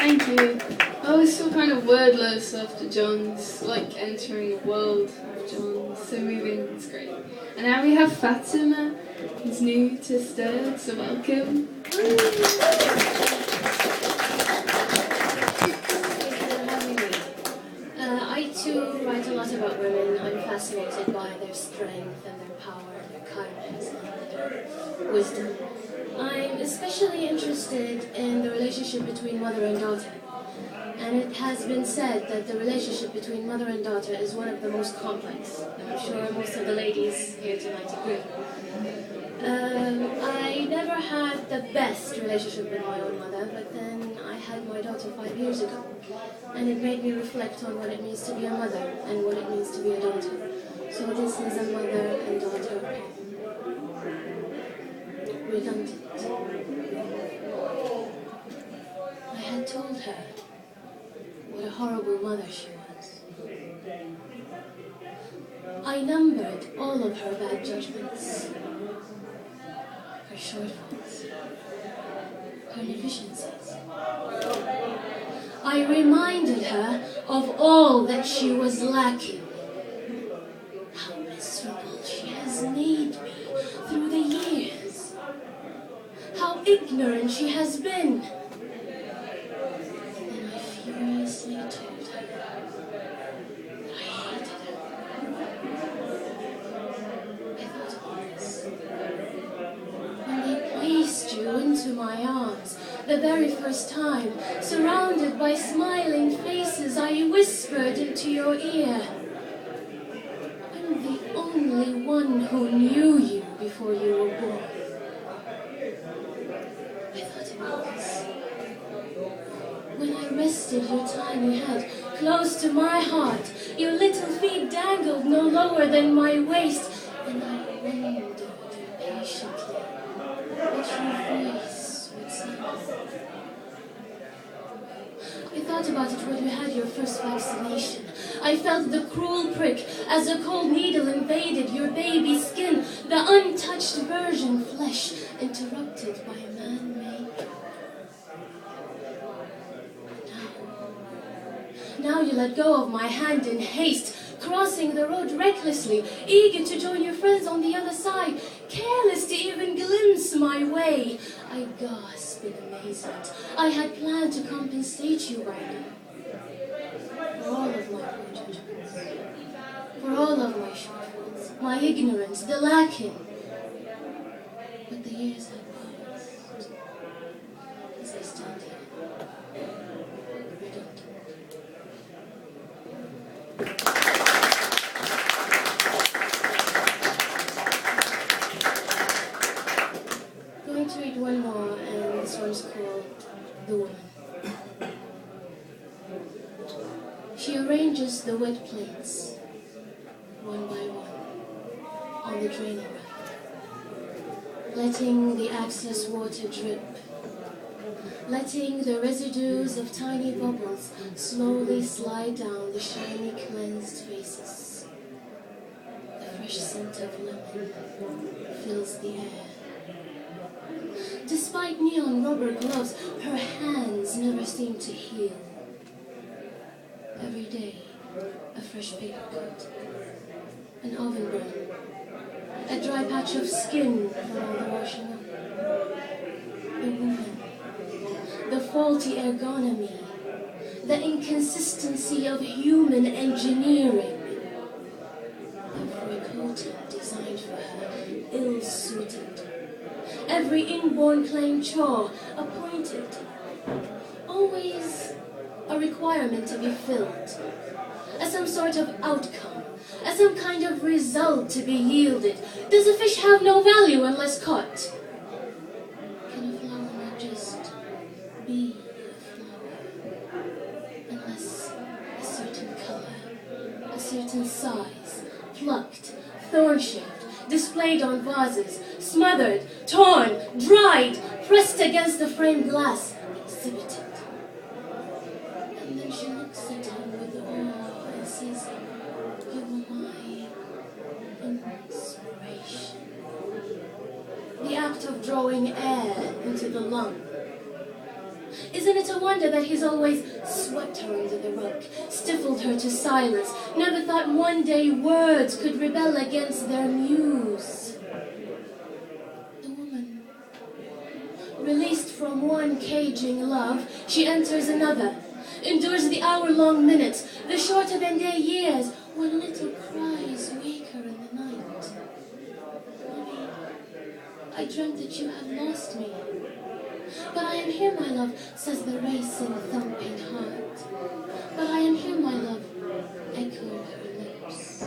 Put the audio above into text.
Thank you. I was still kind of wordless after John's, entering the world of John. So moving, it's great. And now we have Fatima, who's new to Stir, so welcome. I too write a lot about women. I'm fascinated by their strength and their power, their kindness and their wisdom. I'm especially interested in the relationship between mother and daughter. And it has been said that the relationship between mother and daughter is one of the most complex. And I'm sure most of the ladies here tonight agree. I never had the best relationship with my own mother, but then I had my daughter 5 years ago. And it made me reflect on what it means to be a mother and what it means to be a daughter. So this is a mother and daughter poem. Redundant. I had told her what a horrible mother she was. I numbered all of her bad judgments, her shortfalls, her deficiencies. I reminded her of all that she was lacking. How miserable she has made me through the years. How ignorant she has been. And then I furiously told her that I hated her. I thought about this. When they placed you into my arms, the very first time, surrounded by smiling faces, I whispered into your ear, I'm the only one who knew you before you were born. I thought about this. When I rested your tiny head close to my heart, your little feet dangled no lower than my waist, and I wondered patiently what your voice would say. I thought about it when you had your first vaccination. I felt the cruel prick as a cold needle invaded your baby's skin, the untouched virgin flesh interrupted by man-made. Now you let go of my hand in haste, crossing the road recklessly, eager to join your friends on the other side, careless to even glimpse my way. I gasped in amazement. I had planned to compensate you by now. For all of my poor judgments, for all of my shortfalls, my ignorance, the lacking. But the years had passed, as I stand here, redundant. I'm going to read one more, and this one's called The Woman. She arranges the wet plates, one by one, on the draining rack, letting the excess water drip, letting the residues of tiny bubbles slowly slide down the shiny cleansed faces. The fresh scent of lemon fills the air. Despite neon rubber gloves, her hands never seem to heal. Every day, a fresh paper cut, an oven burn, a dry patch of skin from all the washing up. The woman, the faulty ergonomy, the inconsistency of human engineering. Every coating designed for her, ill-suited. Every inborn claim chore, appointed. Always a requirement to be filled. As some sort of outcome. As some kind of result to be yielded. Does a fish have no value unless caught? Can a flower not just be a flower? Unless a certain color, a certain size, plucked, thorn-shaped, displayed on vases, smothered, torn, dried, pressed against the framed glass, exhibited. And then she looks at him with awe and says, you are my inspiration. The act of drawing air into the lung. Isn't it a wonder that he's always swept her under the rug, stifled her to silence, never thought one day words could rebel against their muse? The woman, released from one caging love, she enters another, endures the hour-long minutes, the short-of-end-day years, when little cries wake her in the night. Mommy, I dreamt that you had lost me. But I am here, my love, says the racing, thumping heart. But I am here, my love, echo her lips.